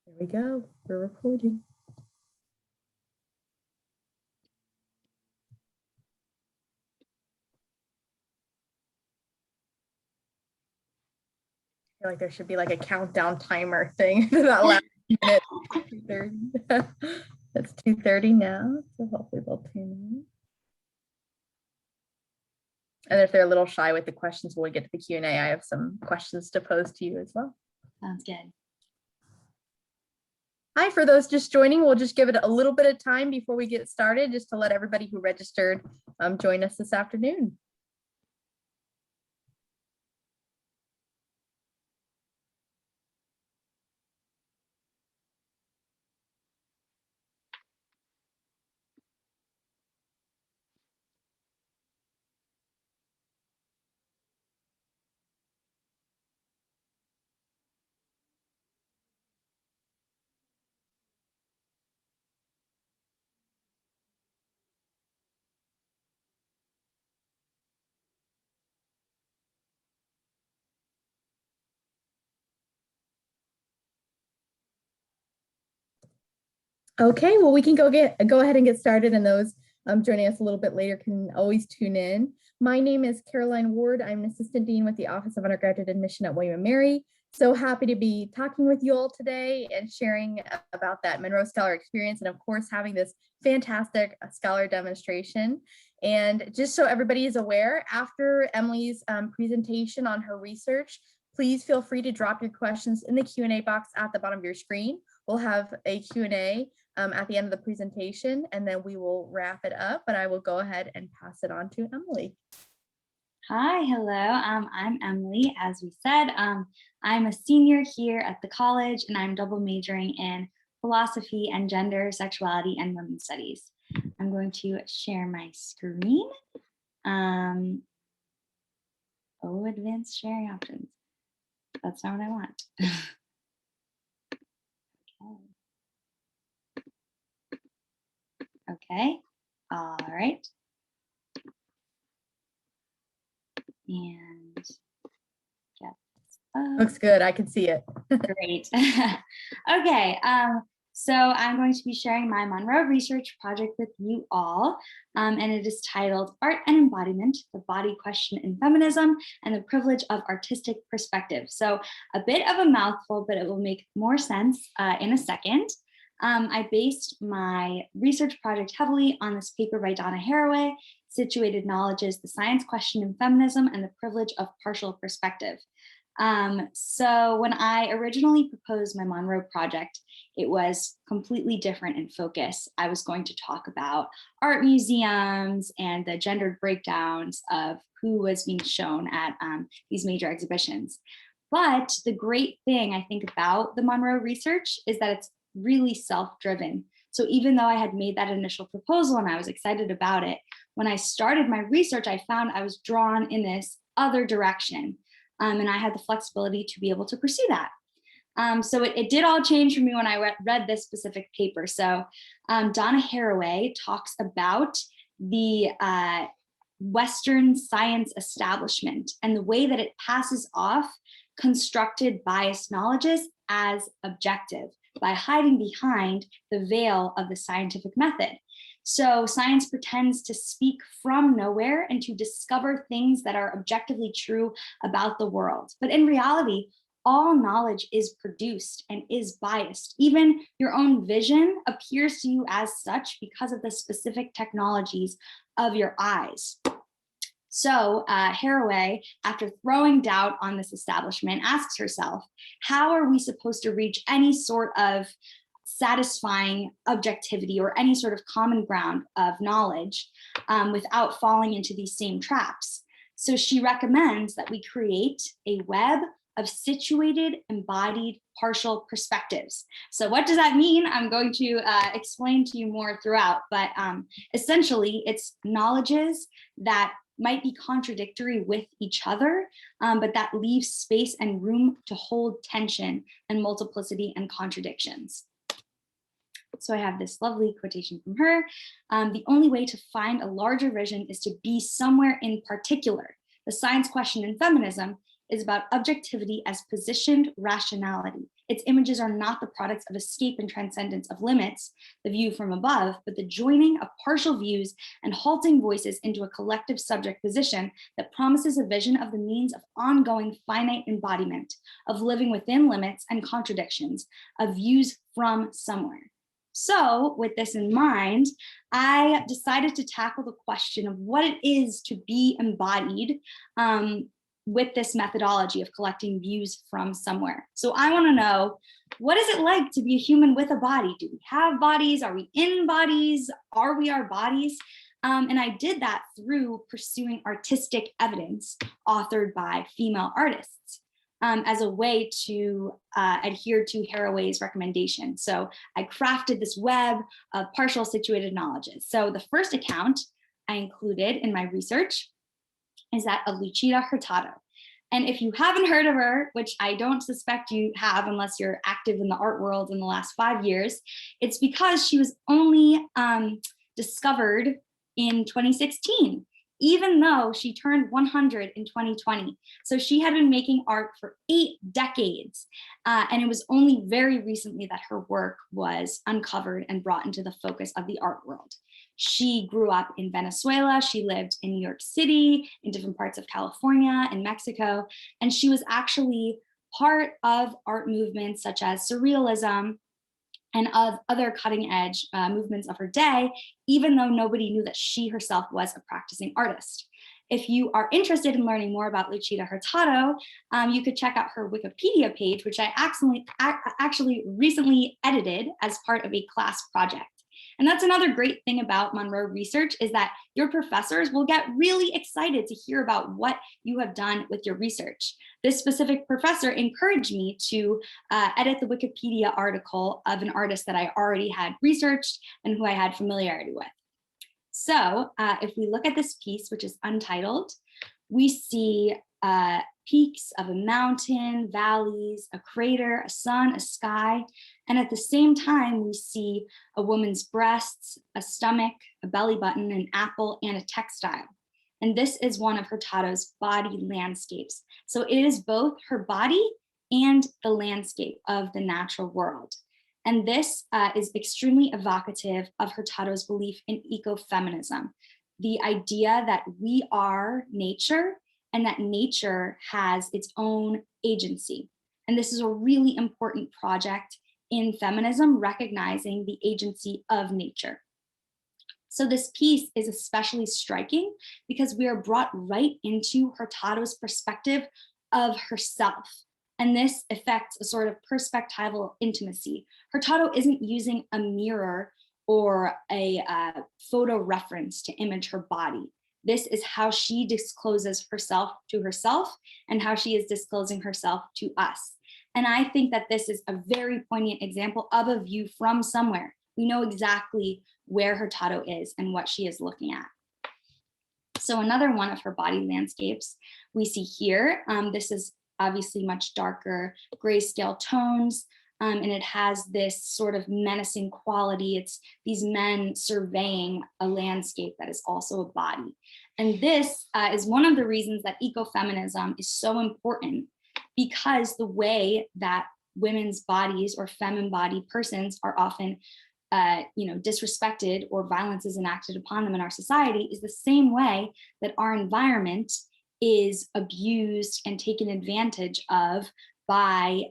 There we go. We're recording. I feel like there should be like a countdown timer thing for that last minute. 2:30. It's 2:30 now, so hopefully they'll tune in. And if they're a little shy with the questions, when we get to the Q&A, I have some questions to pose to you as well. Sounds good. Hi, for those just joining, we'll just give it a little bit of time before we get started, just to let everybody who registered join us this afternoon. Okay, well, we can go ahead and get started, and those joining us a little bit later can always tune in. My name is Caroline Ward. I'm an assistant dean with the Office of Undergraduate Admission at William & Mary. So happy to be talking with you all today and sharing about that Monroe Scholar experience, and of course having this fantastic scholar demonstration. And just so everybody is aware, after Emily's presentation on her research, please feel free to drop your questions in the Q&A box at the bottom of your screen. We'll have a Q&A at the end of the presentation, and then we will wrap it up, but I will go ahead and pass it on to Emily. Hi, hello, I'm Emily. As we said, I'm a senior here at the college, and I'm double majoring in philosophy and gender, sexuality, and women's studies. I'm going to share my screen. Advanced sharing options. That's not what I want. Okay, all right. And looks good, I can see it. Great. Okay, so I'm going to be sharing my Monroe research project with you all, and it is titled Art and Embodiment, the Body Question in Feminism and the Privilege of Artistic Perspective. So a bit of a mouthful, but it will make more sense in a second. I based my research project heavily on this paper by Donna Haraway, Situated Knowledges, the Science Question in Feminism and the Privilege of Partial Perspective. So when I originally proposed my Monroe project, it was completely different in focus. I was going to talk about art museums and the gendered breakdowns of who was being shown at these major exhibitions. But the great thing I think about the Monroe research is that it's really self-driven. So even though I had made that initial proposal and I was excited about it, when I started my research, I found I was drawn in this other direction. And I had the flexibility to be able to pursue that. So it did all change for me when I read this specific paper. So Donna Haraway talks about the Western science establishment and the way that it passes off constructed biased knowledges as objective by hiding behind the veil of the scientific method. So science pretends to speak from nowhere and to discover things that are objectively true about the world. But in reality, all knowledge is produced and is biased. Even your own vision appears to you as such because of the specific technologies of your eyes. So Haraway, after throwing doubt on this establishment, asks herself, how are we supposed to reach any sort of satisfying objectivity or any sort of common ground of knowledge without falling into these same traps? So she recommends that we create a web of situated, embodied, partial perspectives. So what does that mean? I'm going to explain to you more throughout, but essentially it's knowledges that might be contradictory with each other, but that leaves space and room to hold tension and multiplicity and contradictions. So I have this lovely quotation from her. The only way to find a larger vision is to be somewhere in particular. The science question in feminism is about objectivity as positioned rationality. Its images are not the products of escape and transcendence of limits, the view from above, but the joining of partial views and halting voices into a collective subject position that promises a vision of the means of ongoing finite embodiment, of living within limits and contradictions, of views from somewhere. So with this in mind, I decided to tackle the question of what it is to be embodied with this methodology of collecting views from somewhere. So I want to know, what is it like to be a human with a body? Do we have bodies? Are we in bodies? Are we our bodies? And I did that through pursuing artistic evidence authored by female artists as a way to adhere to Haraway's recommendation. So I crafted this web of partial situated knowledges. So the first account I included in my research is that of Lucida Hurtado. And if you haven't heard of her, which I don't suspect you have unless you're active in the art world in the last 5 years, it's because she was only discovered in 2016, even though she turned 100 in 2020. So she had been making art for 8 decades. And it was only very recently that her work was uncovered and brought into the focus of the art world. She grew up in Venezuela. She lived in New York City, in different parts of California and Mexico. And she was actually part of art movements such as Surrealism and of other cutting edge movements of her day, even though nobody knew that she herself was a practicing artist. If you are interested in learning more about Lucida Hurtado, you could check out her Wikipedia page, which I actually recently edited as part of a class project. And that's another great thing about Monroe Research, is that your professors will get really excited to hear about what you have done with your research. This specific professor encouraged me to edit the Wikipedia article of an artist that I already had researched and who I had familiarity with. So if we look at this piece, which is untitled, we see peaks of a mountain, valleys, a crater, a sun, a sky. And at the same time, we see a woman's breasts, a stomach, a belly button, an apple, and a textile. And this is one of Hurtado's body landscapes. So it is both her body and the landscape of the natural world. And this is extremely evocative of Hurtado's belief in ecofeminism, the idea that we are nature and that nature has its own agency. And this is a really important project in feminism, recognizing the agency of nature. So this piece is especially striking because we are brought right into Hurtado's perspective of herself. And this affects a sort of perspectival intimacy. Hurtado isn't using a mirror or a photo reference to image her body. This is how she discloses herself to herself and how she is disclosing herself to us. And I think that this is a very poignant example of a view from somewhere. We know exactly where Hurtado is and what she is looking at. So another one of her body landscapes we see here. This is obviously much darker grayscale tones. And it has this sort of menacing quality. It's these men surveying a landscape that is also a body. And this is one of the reasons that ecofeminism is so important, because the way that women's bodies or femme-embodied persons are often disrespected or violence is enacted upon them in our society is the same way that our environment is abused and taken advantage of by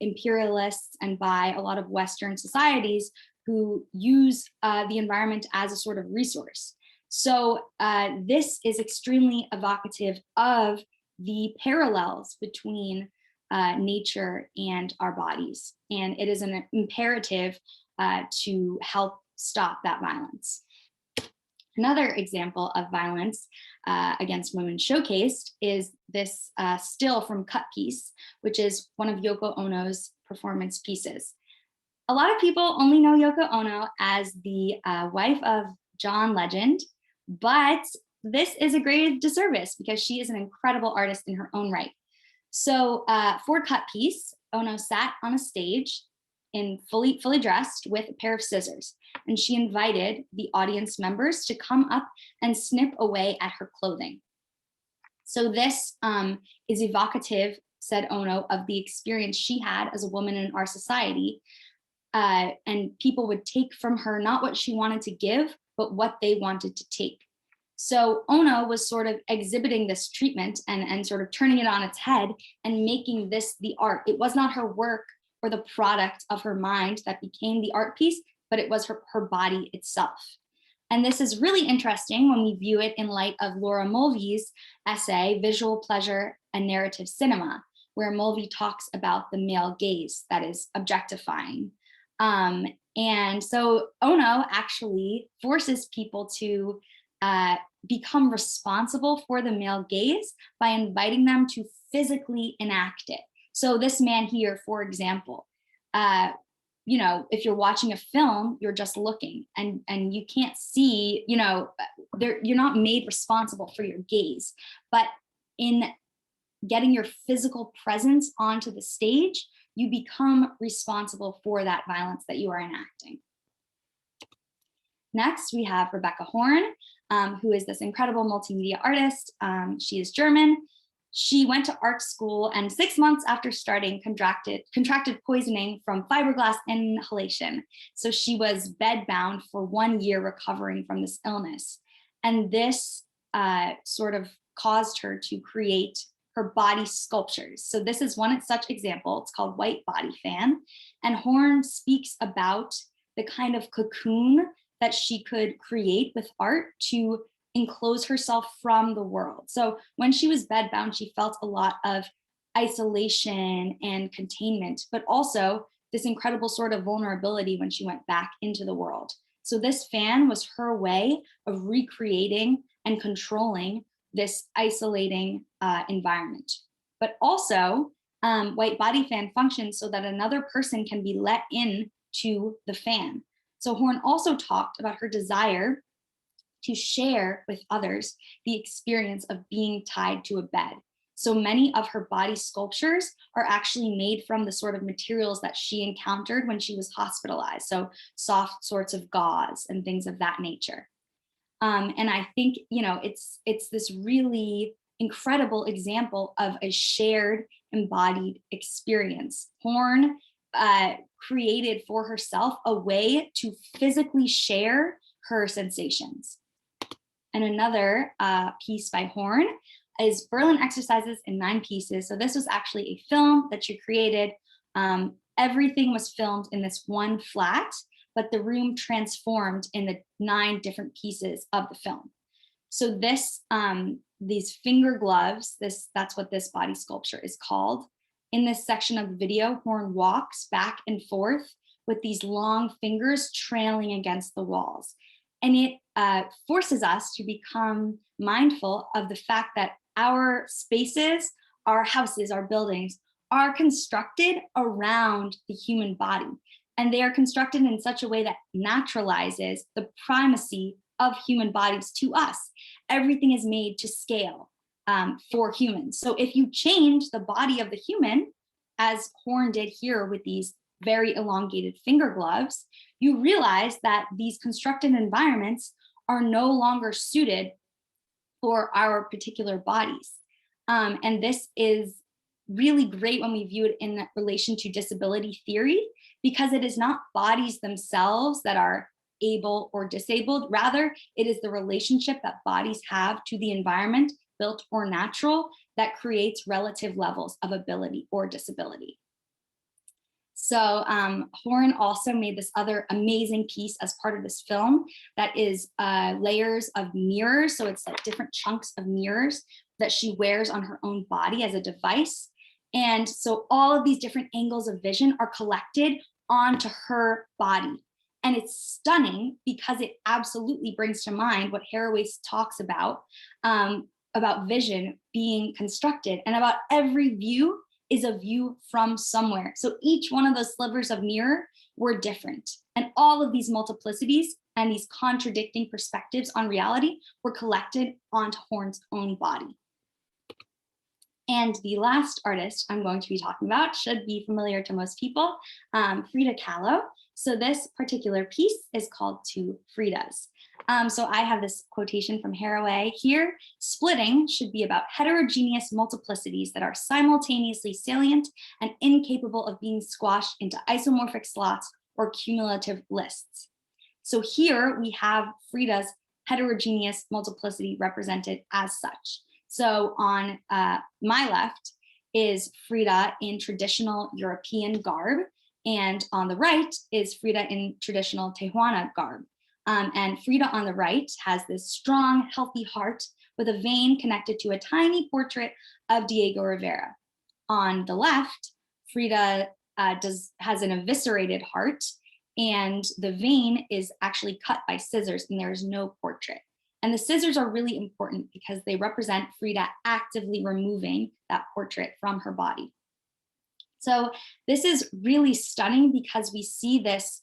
imperialists and by a lot of Western societies who use the environment as a sort of resource. So this is extremely evocative of the parallels between nature and our bodies. And it is an imperative to help stop that violence. Another example of violence against women showcased is this still from Cut Piece, which is one of Yoko Ono's performance pieces. A lot of people only know Yoko Ono as the wife of John Legend, but this is a great disservice because she is an incredible artist in her own right. So for Cut Piece, Ono sat on a stage in fully dressed with a pair of scissors, and she invited the audience members to come up and snip away at her clothing. So this is evocative said Ono, of the experience she had as a woman in our society. And people would take from her not what she wanted to give, but what they wanted to take. So Ono was sort of exhibiting this treatment and sort of turning it on its head and making this the art. It was not her work or the product of her mind that became the art piece, but it was her body itself. And this is really interesting when we view it in light of Laura Mulvey's essay, Visual Pleasure and Narrative Cinema, where Mulvey talks about the male gaze that is objectifying. And so Ono actually forces people to become responsible for the male gaze by inviting them to physically enact it. So this man here, for example, you know, if you're watching a film, you're just looking and you can't see, you know, you're not made responsible for your gaze. But in getting your physical presence onto the stage, you become responsible for that violence that you are enacting. Next, we have Rebecca Horn, who is this incredible multimedia artist. She is German. She went to art school and 6 months after starting contracted poisoning from fiberglass inhalation. So she was bedbound for 1 year recovering from this illness. And this sort of caused her to create her body sculptures. So this is one such example. It's called White Body Fan. And Horn speaks about the kind of cocoon that she could create with art to enclose herself from the world. So when she was bedbound, she felt a lot of isolation and containment, but also this incredible sort of vulnerability when she went back into the world. So this fan was her way of recreating and controlling this isolating environment. But also, White Body Fan functions so that another person can be let in to the fan. So Horn also talked about her desire to share with others the experience of being tied to a bed. So many of her body sculptures are actually made from the sort of materials that she encountered when she was hospitalized. So soft sorts of gauze and things of that nature. And I think, you know, it's this really incredible example of a shared embodied experience. Horn created for herself a way to physically share her sensations. And another piece by Horn is Berlin Exercises in 9 pieces. So this was actually a film that she created. Everything was filmed in this one flat, but the room transformed in the 9 different pieces of the film. So this, these finger gloves, that's what this body sculpture is called. In this section of the video, Horn walks back and forth with these long fingers trailing against the walls. And it forces us to become mindful of the fact that our spaces, our houses, our buildings are constructed around the human body. And they are constructed in such a way that naturalizes the primacy of human bodies to us. Everything is made to scale for humans. So if you change the body of the human, as Horn did here with these very elongated finger gloves, you realize that these constructed environments are no longer suited for our particular bodies. And this is really great when we view it in relation to disability theory, because it is not bodies themselves that are able or disabled. Rather, it is the relationship that bodies have to the environment, built or natural, that creates relative levels of ability or disability. So Horn also made this other amazing piece as part of this film that is layers of mirrors. So it's like different chunks of mirrors that she wears on her own body as a device. And so all of these different angles of vision are collected onto her body. And it's stunning because it absolutely brings to mind what Haraway talks about vision being constructed, and about every view is a view from somewhere. So each one of those slivers of mirror were different. And all of these multiplicities and these contradicting perspectives on reality were collected onto Horn's own body. And the last artist I'm going to be talking about should be familiar to most people, Frida Kahlo. So this particular piece is called Two Fridas. So I have this quotation from Haraway here. Splitting should be about heterogeneous multiplicities that are simultaneously salient and incapable of being squashed into isomorphic slots or cumulative lists. So here we have Frida's heterogeneous multiplicity represented as such. So on my left is Frida in traditional European garb, and on the right is Frida in traditional Tehuana garb. And Frida on the right has this strong, healthy heart with a vein connected to a tiny portrait of Diego Rivera. On the left, Frida has an eviscerated heart, and the vein is actually cut by scissors, and there is no portrait. And the scissors are really important because they represent Frida actively removing that portrait from her body. So this is really stunning because we see this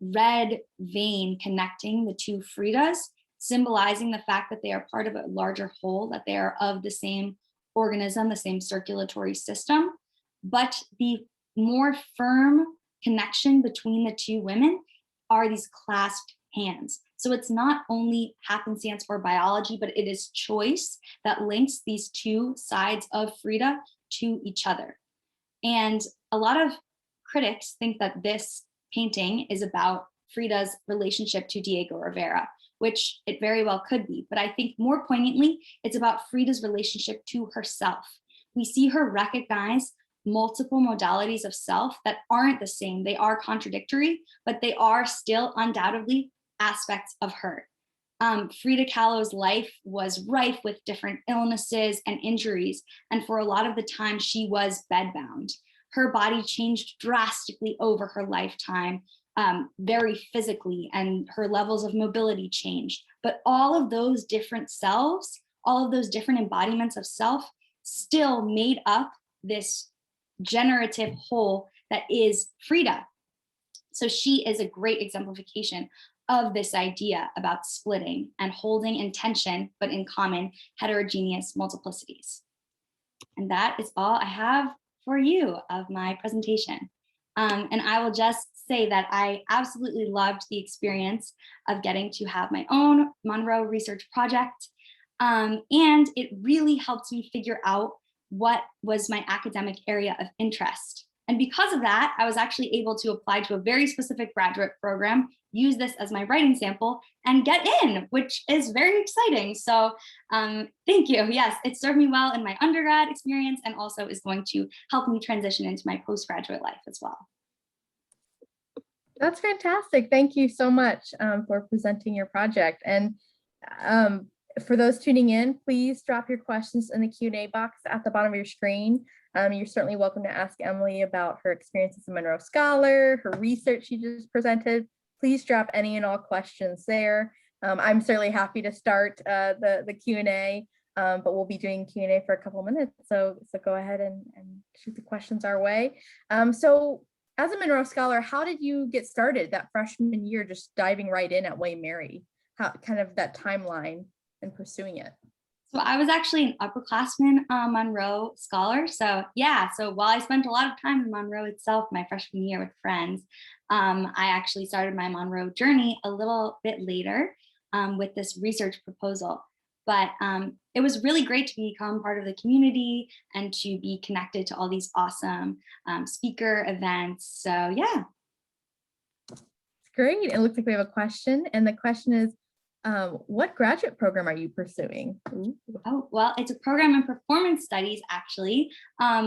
red vein connecting the two Fridas, symbolizing the fact that they are part of a larger whole, that they are of the same organism, the same circulatory system. But the more firm connection between the two women are these clasped hands. So it's not only happenstance or biology, but it is choice that links these two sides of Frida to each other. And a lot of critics think that this painting is about Frida's relationship to Diego Rivera, which it very well could be. But I think more poignantly, it's about Frida's relationship to herself. We see her recognize multiple modalities of self that aren't the same. They are contradictory, but they are still undoubtedly aspects of her. Frida Kahlo's life was rife with different illnesses and injuries, and for a lot of the time she was bedbound. Her body changed drastically over her lifetime, very physically, and her levels of mobility changed. But all of those different selves, all of those different embodiments of self still made up this generative whole that is Frida. So she is a great exemplification of this idea about splitting and holding in tension, but in common, heterogeneous multiplicities. And that is all I have for you of my presentation. And I will just say that I absolutely loved the experience of getting to have my own Monroe research project. And it really helped me figure out what was my academic area of interest. And because of that, I was actually able to apply to a very specific graduate program, use this as my writing sample, and get in, which is very exciting. So thank you. Yes, it served me well in my undergrad experience and also is going to help me transition into my postgraduate life as well. That's fantastic. Thank you so much for presenting your project. And for those tuning in, please drop your questions in the Q&A box at the bottom of your screen. You're certainly welcome to ask Emily about her experience as a Monroe Scholar, her research she just presented. Please drop any and all questions there. I'm certainly happy to start the Q&A, but we'll be doing Q&A for a couple of minutes. So go ahead and shoot the questions our way. So as a Monroe Scholar, how did you get started that freshman year, just diving right in at William & Mary? How kind of that timeline and pursuing it? So I was actually an upperclassman Monroe Scholar. So yeah, so while I spent a lot of time in Monroe itself my freshman year with friends, I actually started my Monroe journey a little bit later with this research proposal. But it was really great to become part of the community and to be connected to all these awesome speaker events. So yeah. Great. It looks like we have a question. And the question is, what graduate program are you pursuing? Ooh. Oh, well, it's a program in performance studies, actually,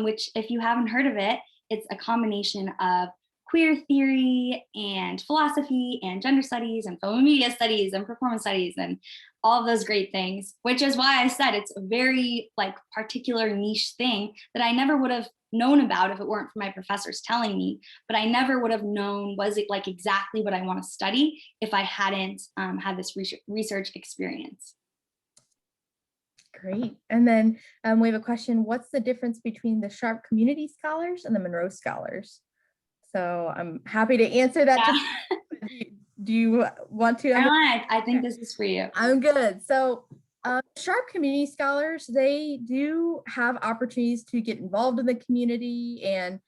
which if you haven't heard of it, it's a combination of queer theory and philosophy and gender studies and film and media studies and performance studies and all of those great things, which is why I said it's a very particular niche thing that I never would have known about if it weren't for my professors telling me, but I never would have known was it exactly what I want to study if I hadn't had this research experience. Great. And then we have a question, what's the difference between the Sharp Community Scholars and the Monroe Scholars? So I'm happy to answer that. Yeah. Do you want to? I think this is for you. I'm good. So Sharp Community Scholars, they do have opportunities to get involved in the community and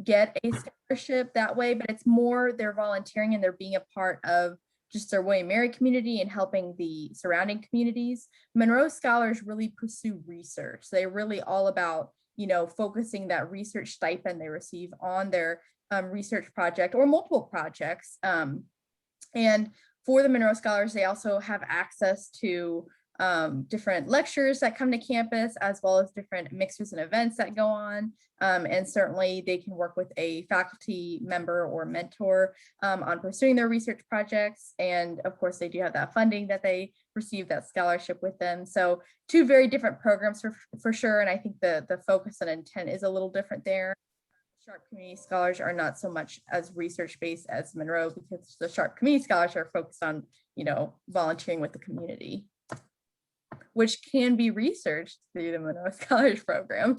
get a scholarship that way, but it's more they're volunteering and they're being a part of just their William Mary community and helping the surrounding communities. Monroe Scholars really pursue research. They're really all about, focusing that research stipend they receive on their research project or multiple projects. And for the Monroe Scholars, they also have access to different lectures that come to campus, as well as different mixers and events that go on. And certainly they can work with a faculty member or mentor on pursuing their research projects. And of course, they do have that funding that they receive that scholarship with them. So two very different programs for sure. And I think the focus and intent is a little different there. Sharp Community Scholars are not so much as research-based as Monroe, because the Sharp Community Scholars are focused on, volunteering with the community, which can be researched through the Monroe Scholars Program.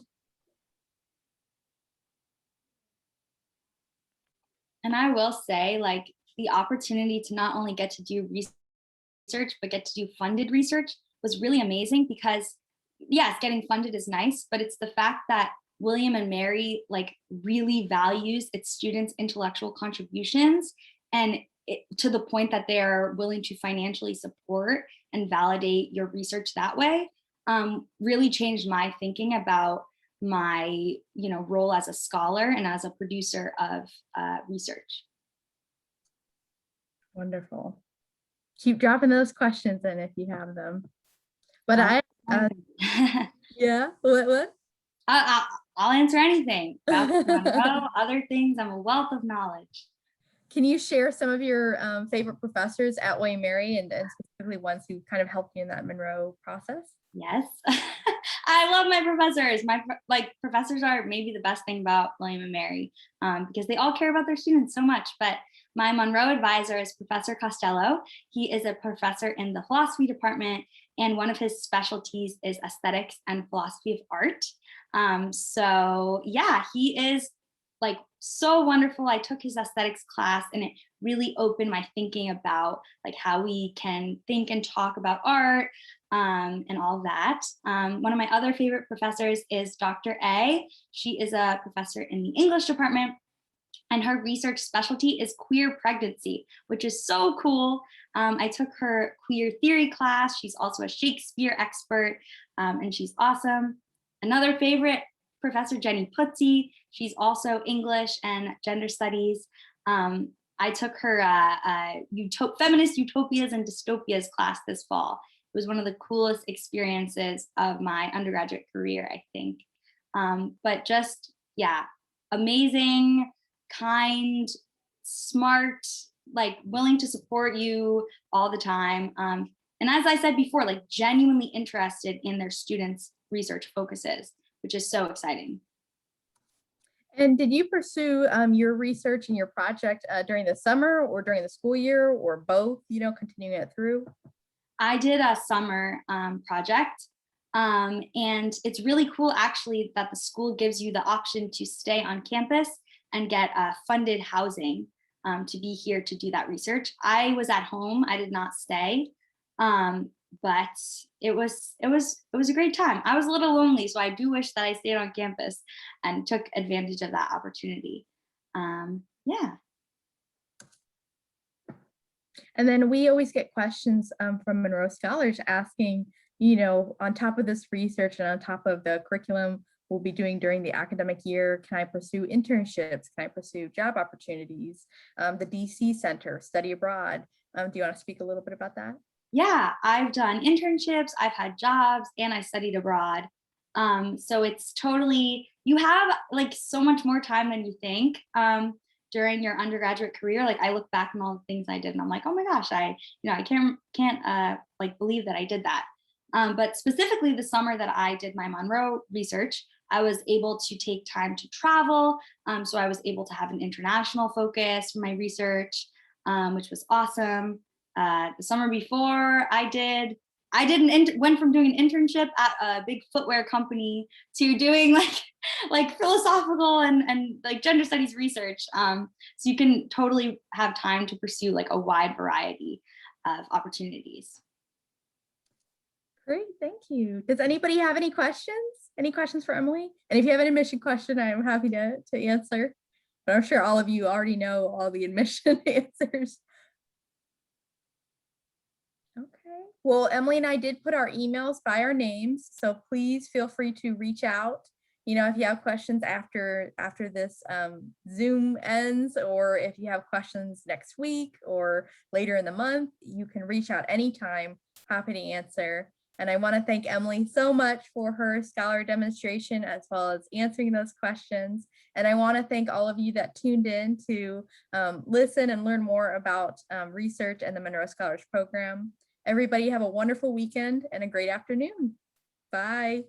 And I will say, like, the opportunity to not only get to do research, but get to do funded research was really amazing, because yes, getting funded is nice, but it's the fact that William and Mary really values its students' intellectual contributions, and to the point that they are willing to financially support and validate your research that way, really changed my thinking about my role as a scholar and as a producer of research. Wonderful. Keep dropping those questions in if you have them. But yeah, what? I'll answer anything about Monroe, other things. I'm a wealth of knowledge. Can you share some of your favorite professors at William Mary, and specifically ones who kind of helped you in that Monroe process? Yes, I love my professors. My professors are maybe the best thing about William and Mary, because they all care about their students so much. But my Monroe advisor is Professor Costello. He is a professor in the philosophy department, and one of his specialties is aesthetics and philosophy of art. So yeah, he is so wonderful. I took his aesthetics class, and it really opened my thinking about how we can think and talk about art, and all that. One of my other favorite professors is Dr. A. She is a professor in the English department, and her research specialty is queer pregnancy, which is so cool. I took her queer theory class. She's also a Shakespeare expert, and she's awesome. Another favorite, Professor Jenny Putzi. She's also English and gender studies. I took her Feminist Utopias and Dystopias class this fall. It was one of the coolest experiences of my undergraduate career, I think. But just, yeah, amazing, kind, smart, willing to support you all the time. And as I said before, genuinely interested in their students' research focuses, which is so exciting. And did you pursue your research and your project during the summer or during the school year, or both, continuing it through? I did a summer project, and it's really cool actually that the school gives you the option to stay on campus and get funded housing to be here to do that research. I was at home, I did not stay, but it was a great time. I was a little lonely, so I do wish that I stayed on campus and took advantage of that opportunity. Yeah. And then we always get questions from Monroe Scholars asking, on top of this research and on top of the curriculum we'll be doing during the academic year, can I pursue internships? Can I pursue job opportunities? The DC Center, study abroad. Do you want to speak a little bit about that? Yeah, I've done internships, I've had jobs, and I studied abroad. So it's totally, you have so much more time than you think during your undergraduate career. I look back on all the things I did, and I'm like, oh my gosh, I can't believe that I did that. But specifically the summer that I did my Monroe research, I was able to take time to travel. So I was able to have an international focus for my research, which was awesome. The summer before went from doing an internship at a big footwear company to doing philosophical and gender studies research. So you can totally have time to pursue a wide variety of opportunities. Great, thank you. Does anybody have any questions? Any questions for Emily? And if you have an admission question, I'm happy to answer. But I'm sure all of you already know all the admission answers. Okay, well, Emily and I did put our emails by our names, so please feel free to reach out. You know, if you have questions after this Zoom ends, or if you have questions next week or later in the month, you can reach out anytime. Happy to answer. And I want to thank Emily so much for her scholar demonstration as well as answering those questions. And I want to thank all of you that tuned in to listen and learn more about research and the Monroe Scholars Program. Everybody have a wonderful weekend and a great afternoon. Bye.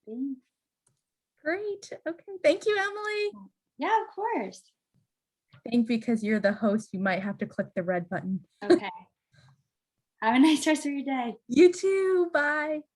Thanks. Great. Okay. Thank you, Emily. Yeah, of course. I think because you're the host, you might have to click the red button. Okay. Have a nice rest of your day. You too. Bye.